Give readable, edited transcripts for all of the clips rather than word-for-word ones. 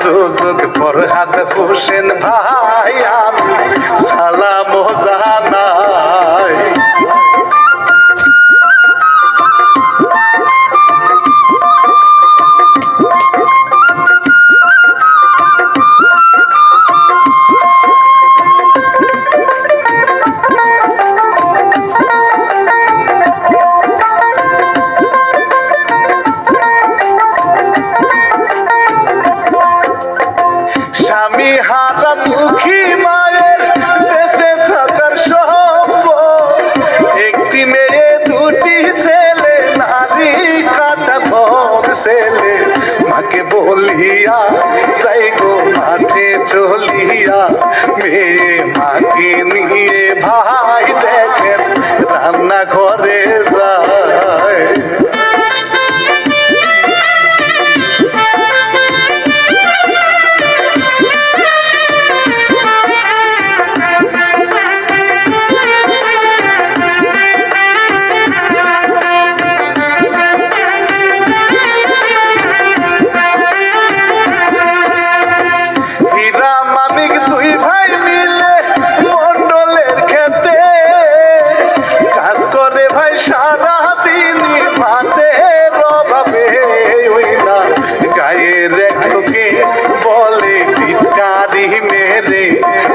প্রযোজক ফরহাদ হোসেন ভাই আমি সালাম জানাই। স্বামী হারা দুঃখী মায়ের বেঁচে থাকার সম্ভব, একটি মেয়ে দুটি ছেলে, নারী কাটা ধর ছেলে। মাকে বলিয়া যাই গো মাঠে চলিয়া, মেয়ে মাকে নিয়ে ভাই দেখেন রান্না ঘরে যায়।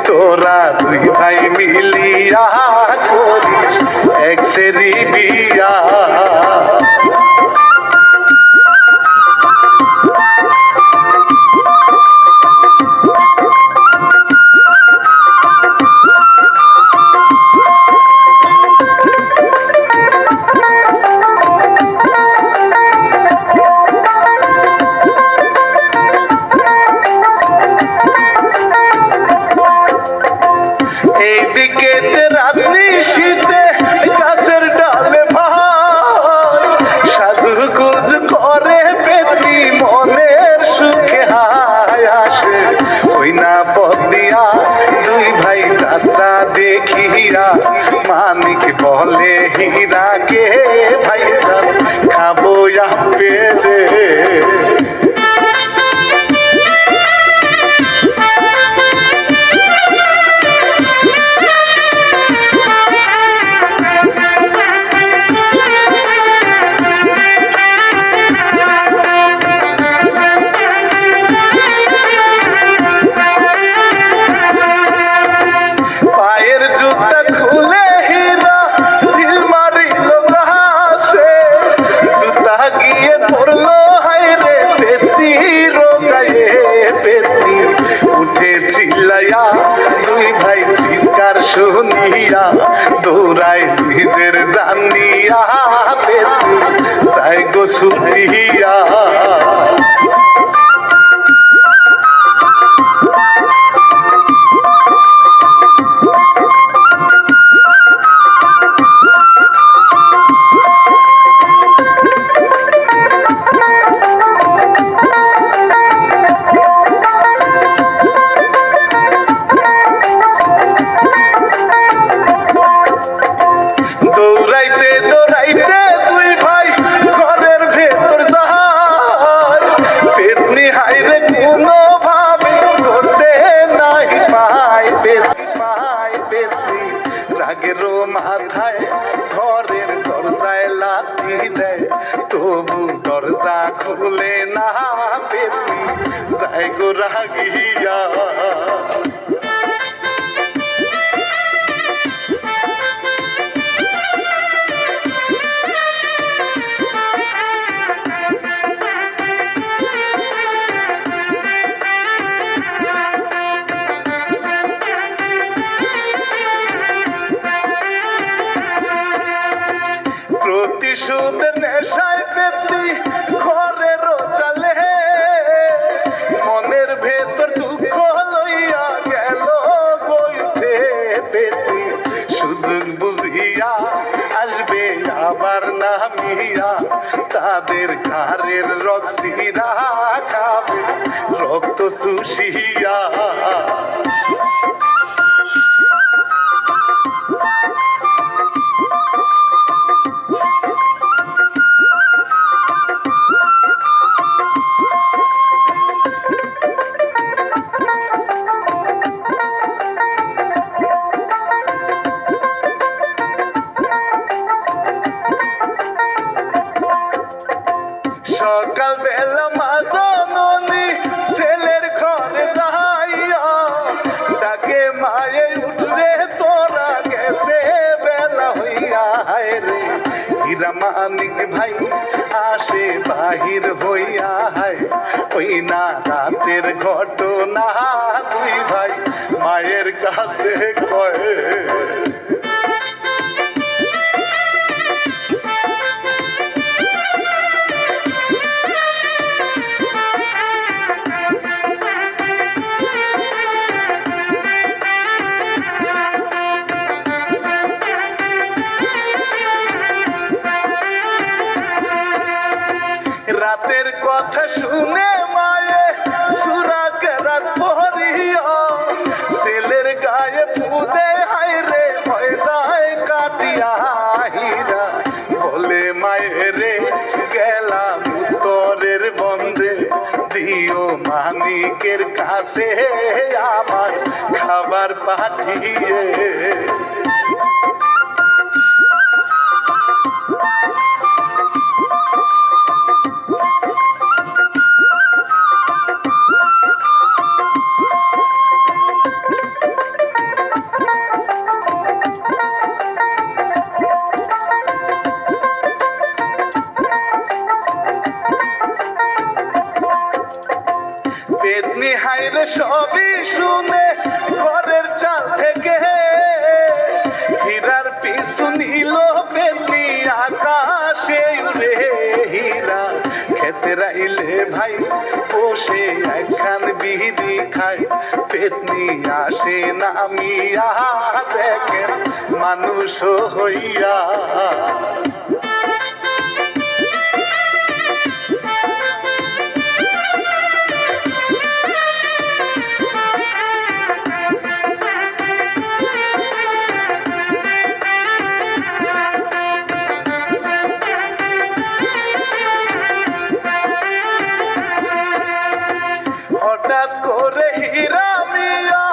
তোরা দুই ভাই মিলিয়া করিস এক সেরি বিয়া। এইদিকে রাত্রি শীতে গাছের ডালে ভাই সাজুগুজ করে পেতনি মনের সুখে হায় আসে। ওই না পথ দিয়া দুই ভাই যাত্রা দেখিয়া, মানিক বলে হীরাকে ভাইজান খাবো পেরে। দুই ভাই চিৎকার শুনিয়া দৌড়ায় নিজের জান দিয়া, পেতনি যাই গো ছুটিয়া। দৌড়াইতে দৌড়াইতে দুই ভাই ঘরের ভেতর যায়, পেতনি হাইরে কোনো ভাবে করতে নাই পায়। পেতনি রাগের মাথায় ঘরের দরজায় লাথি দেয়, তবু দরজা খুলে না, পেতনি যাই গো রাগিয়া। প্রতিশোধ নেশায় পেতনি ঘরের চালে, মনের ভেতর দুঃখ লইয়া গেল গইতে। পেতনি সুযোগ বুঝিয়া আসবে আবার নামিয়া, তাদের ঘরের রক্সিরা খাবে রক্ত চুষিয়া। হীরা মানিক ভাই আসে বাহির হইয়া হায় ওই না রাতের ঘটনা দুই ভাই মায়ের কাছে কয় রাতের কথা শুনে মায়ে সুরা কেরাত পড়িয়া ছেলের গায়ে ফুদে হায় রে হয়ে যায় কাটিয়া হীরা বলে মায়েরে গেলাম উত্তরের বন্ধে দিও মানিকের কাছে আমার খাবার পাঠিয়ে পেতনি হাইরে সবই শুনে ঘরের চাল থেকে হীরার পিছু নিল পেতনি আকাশে উড়ে হীরা খেতে রাইলে ভাই বসে একখান বিড়ি খায় পেতনি আসে নামিয়া দেখেন মানুষ হইয়া হঠাৎ করে হীরা মিয়া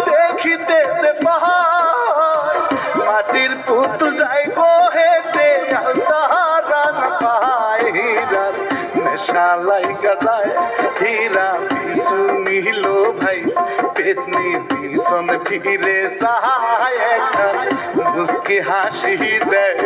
দেখিতে যে পাহাড় মাটির পুতুল যাই গো হেঁটে আলতা রান পায় হীরার নেশা লাইগা যায় হীরা পিছু নিল ভাই পেতনি পিছন ফিরে চায় একটা মুস্কি হাসি দেয়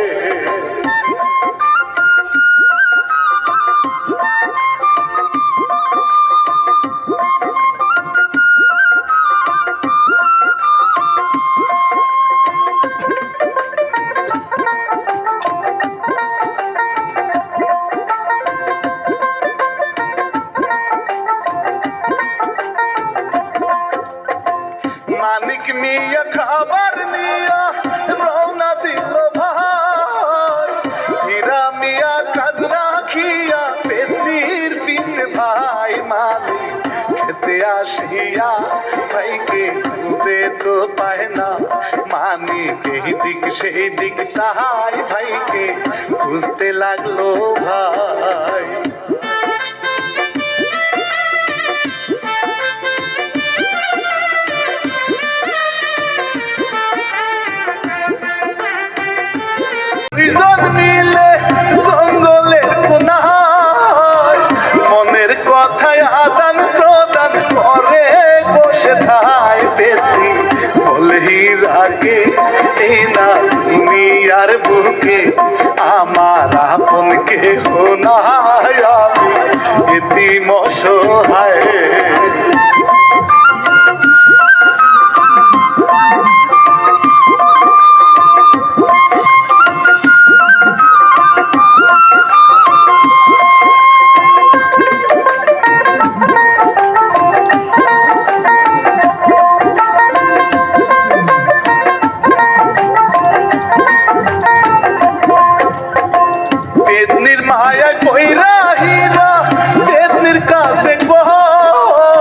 মানিক মিয়া খাবার নিয়া রওনা দিল ভাই হীরা মিয়া কাজ রাখিয়া পেতনির পিছে ভাই মালিক খেতে আসিয়া ভাইকে খুঁজে তো পায় না মানিক এই দিক সেই দিক তাহাই ভাইকে খুঁজতে লাগলো ভাই দুইজন মিলে জঙ্গলের কোনায় মনের কথায় আদান প্রদান করে বসে থায় পেতনি বলে হীরাকে এই না তুমি আর বুকে আমার আপন কেহ নাই আমি এতিম অসহায় পেতনির মায়া কইরা হীরা পেতনির কাছে কয়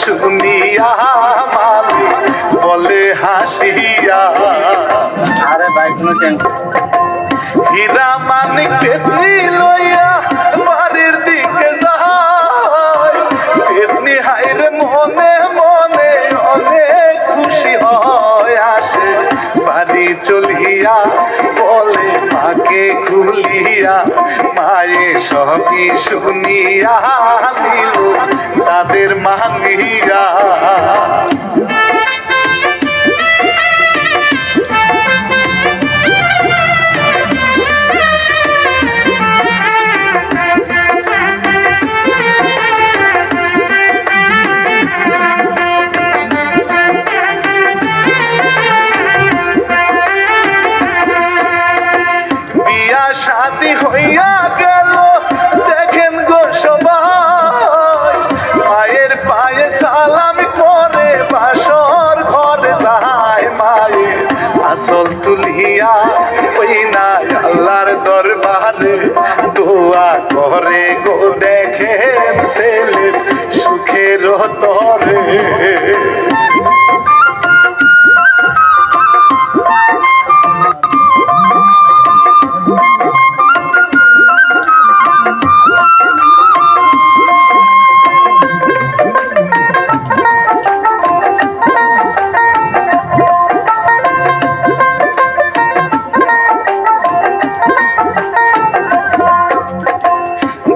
শুনিয়া মালিক বলে হাসিয়া, আরে ভাই কোনো টেনশন। হীরা মানিক পেতনি লইয়া বাড়ির দিকে যায়, পেতনি হাইরে মনে মনে অনেক খুশি হয়, আসে বাড়ি চলিয়া বলে মাকে খুলিয়া, মায়ে সবই শুনিয়া দিল তাদের মানিয়া। শাদি হইয়া গেল দেখেন গো সবাই, মায়ের পায়ে সালাম করে বাসর ঘরে যায়, মায়ের আসল তুলিয়া ওই না আল্লাহর দরবারে দোয়া করে গো, দেখেন ছেলের সুখের তরে।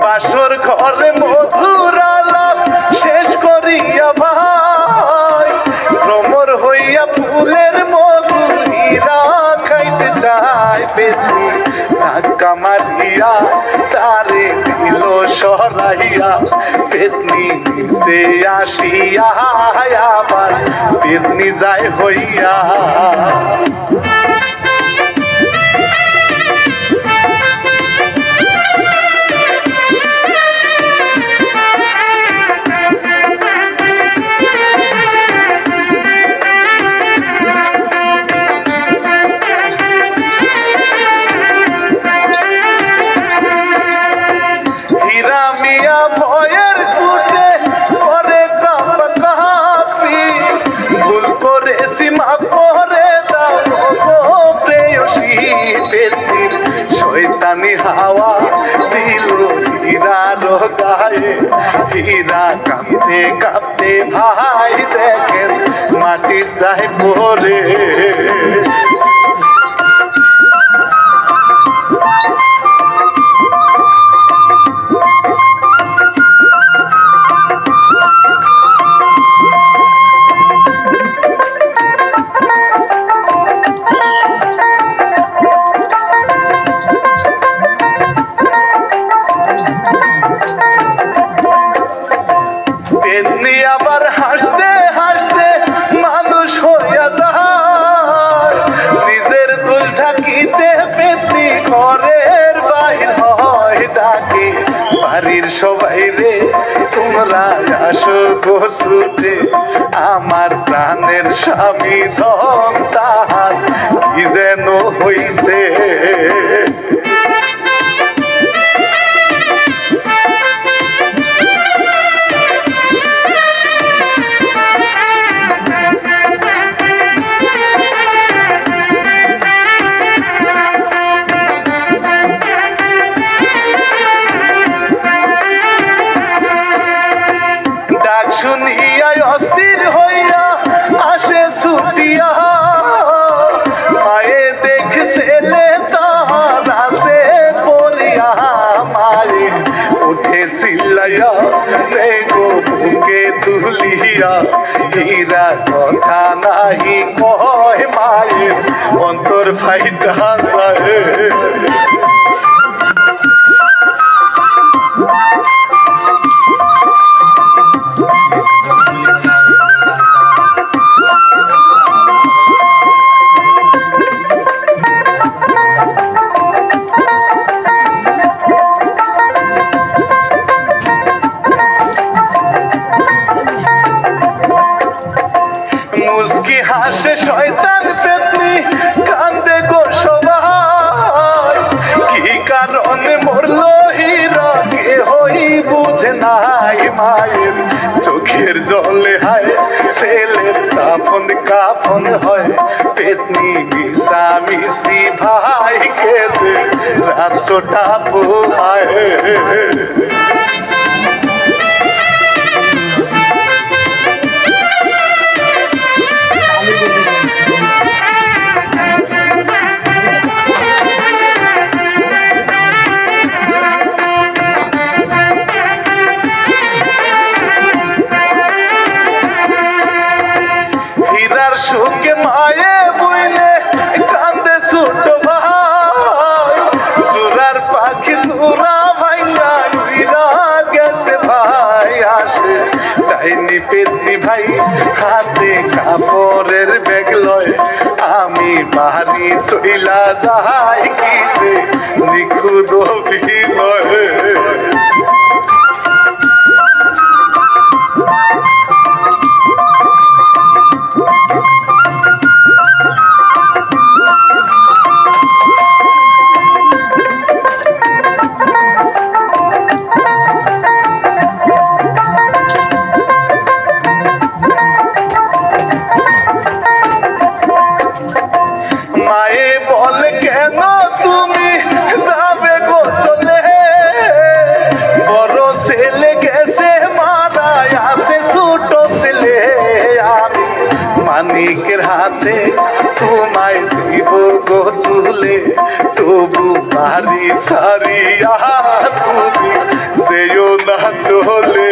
বাসর ঘরে মধুর আলাপ শেষ করিয়া ভাই, ভ্রমর হইয়া ফুলের মধু হীরা খাইতে যায়, পেতনি ধাক্কা মারিয়া তারে দিল সরাইয়া, পেতনি নিচে আসিয়া আবার পেতনি যায় হইয়া। মিয়া ভয়ের ছুটে করে কাপি, ভুল করে সীমা পরে দাও প্রেয়সী, পেতনি শয়তানি হাওয়া দিল হীরার গায়ে, হীরা কাঁপতে কাঁপতে ভাই দেখেন মাটির দায় পরে। পেতনি আবার হাসতে হাসতে মানুষ হইয়া যায়, নিজের দুল ঢাকিতে পেতনি ঘরের বাহির হয়, ডাকে বাড়ির সবাই রে তোমরা আসো গো ছুটে, আমার প্রাণের স্বামী ধন তাহার কি যেন হইছে। শুনিয়া অস্থির হইয়া আসে ছুটিয়া, মায়ে দেখ ছেলে তাহার আসে পড়িয়া, মায়ে উঠে চিল্লাইয়া গো বুকে তুলিয়া, হীরা কথা নাহি কয় মায়ের অন্তর ফাইটা যায়। মুস্কি হাসে শয়তান পেতনি কান্দে গো সবাই, কি কারণে মরলো হীরা কেহই বুঝে নাই, মায়ের চোখের জলে যখন হয় পেতনি মিশামিশি ভাই কেঁদে রাত্রটা পোহায়। হীরার সুখে মায়ে বইলে কান্দে ছোট ভাই, জোড়ার পাখি জোড়া ভাইয়া উইরা গেছে ভাই। আসে ডাইনি পেতনি ভাই হাতে কাপড়ের ব্যাগ লয়, আমি বাড়ি চইলা যাই কি যে নিখুঁত অভিনয়। মায়ে বলে কেন তুমি যাবে গো চলে, বড় ছেলে গেছে মারা আছে ছোট ছেলে। আমি মানিকের হাতে তোমায় দিব গো তুলে, তবু বাড়ি সারিয়া তুমি যেও না চলে।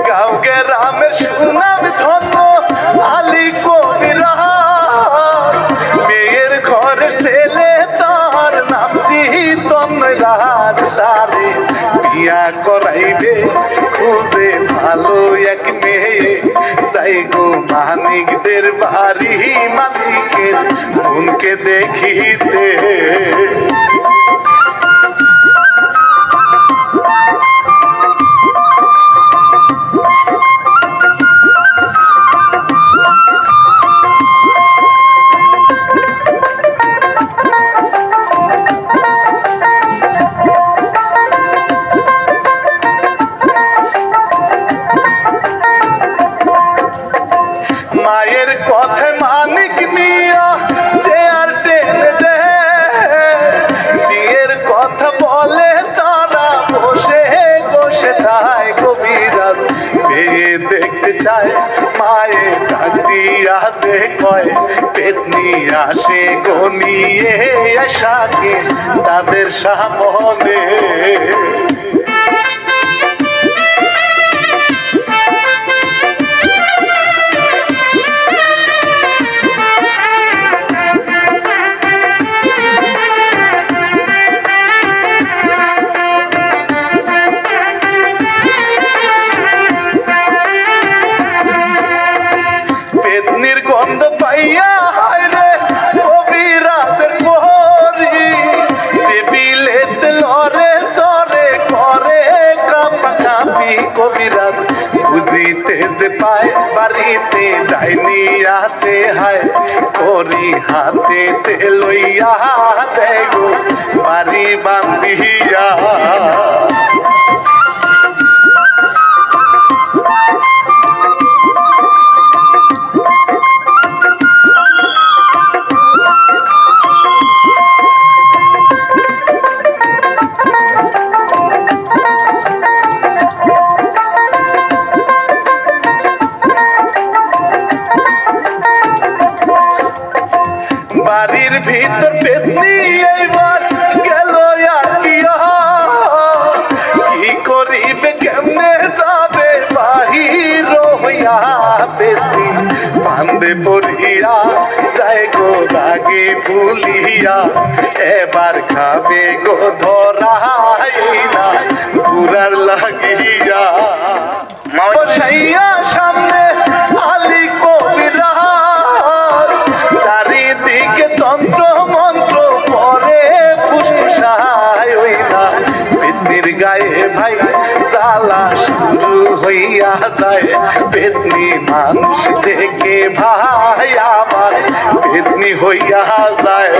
গাঁও গ্রামের সুনাম ধন্য আলী কবিরা, মেয়ের ঘরের ছেলে তার নাম তন্ময়রাজ। তারে বিয়া করাইবে খুঁজে ভালো এক মেয়ে, যাই গো মানিকদের বাড়ি মালিকের বোনকে দেখিতে। মায়ের কথায় মানিক মিয়া যে আর টেনে দেয়, বিয়ের কথা বলে তারা বসে বসে যায়। কবিরাজ মেয়ে দেখতে চায়, মায়ে ডাক দিয়া যে কয় পেতনি আসে গনিয়ে আশাকে তাদের সামনে। পেতনির গন্ধ পাইয়া হায় রে কবিরাজের প্রহরী, টেবিলেতে লড়ে চড়ে করে কাঁপাকাঁপি। কবিরাজ বুঝিতে যে পায় বাড়িতে ডাইনি আসে হায়, করি হাতে লইয়া দেখো বাড়ি বান্ধিয়া। বাড়ির ভিতর পেতনি এইবার গেল আটিয়া, কি করিবে কেমনে যাবে বাহির হইয়া। পেতনি বান্ধে পড়িয়া যায় গো লাগে ভুলিয়া, এবার খাবে গো ধরাই না পুরার লাগিয়া। বসাইয়া সামনে আলী কবিরাজ, চারিদিকে তন্ত্র মন্ত্র পরে ফুসফুসায়। ওই না পেতনির গায়ে ভাই পেতনি মানুষ থেকে ভাই আমার পেতনি হইয়া যায়।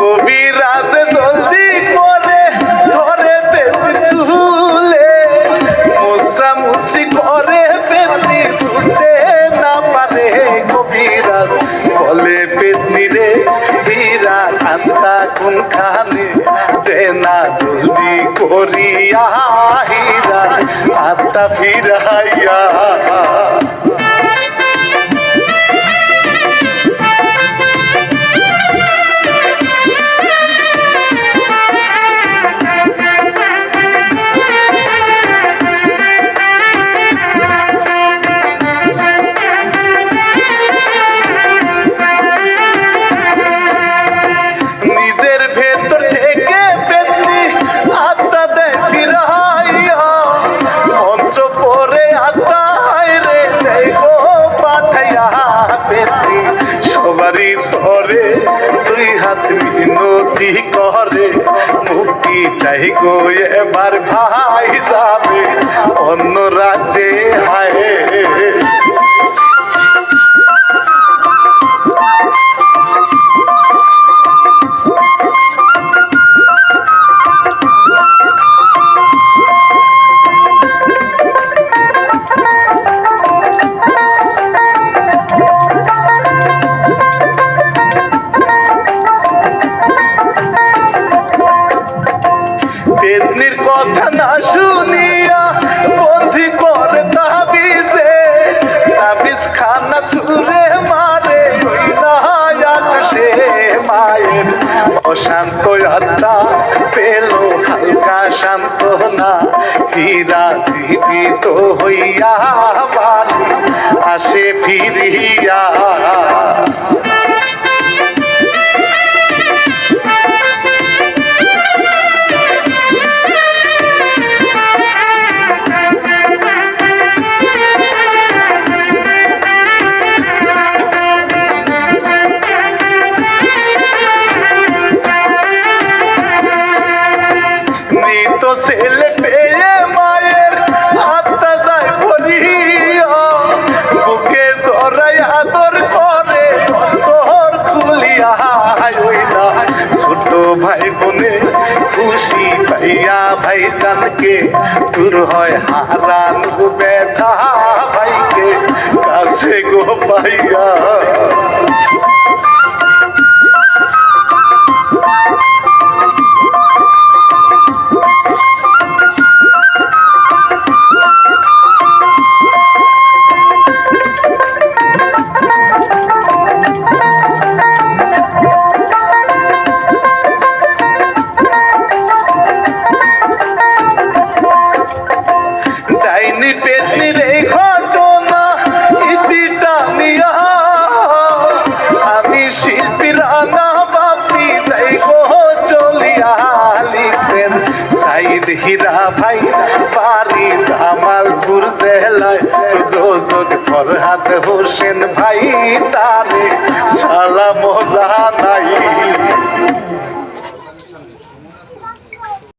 কবিরাজ জলদি করে ধরে পেতনি চুলে, মুসরা মুসরি করে পেতনি ছুটতে না পারে। কবিরাজ বলে পেতনি রে হীরা কান্তা কোনখানে, দে না জলদি করিয়া হীরা আত্মা ফিরাইয়া। নিজের ভেতর থেকে পেতনি আত্মা দেয় ফিরাইয়া, মন্ত্র পরে আত্মা রে দেয় গো পাঠাইয়া। পেতনি সবারই তরে দুই হাত মিনতি করে, মুক্তি চাই গো এবার ভাই যাবে অন্য রাজ্যে হায়। পেতনির কথা না শুনিয়া বন্দি করে তাবিজে, তাবিজ খানা সুরে মারে আকাশে। মায়ের অশান্ত আত্মা পেল হালকা সান্ত্বনা, হীরা জীবিত হইয়া বাড়ি আসে ফিরিয়া। ছেলে পেয়ে মায়ের আত্মা যায় ভরিয়া, বুকে জড়াই আদর করে অন্তর খুলিয়া। ছোট ভাই বোনে খুশি পাইয়া ভাইজানকে, দূর হয় হারান ব্যথা ভাইকে কাছে গো পাইয়া। ডাইনি পেতনির এই ঘটনা ইতিটা নিয়া, আমি শিল্পী রানা বাপি যাই গো চলিয়া। লিখছেন সাইদ হীরা ভাই, বাড়ি জামালপুর জেলায়, প্রযোজক ফরহাদ হোসেন ভাই, তারে সালাম জানা।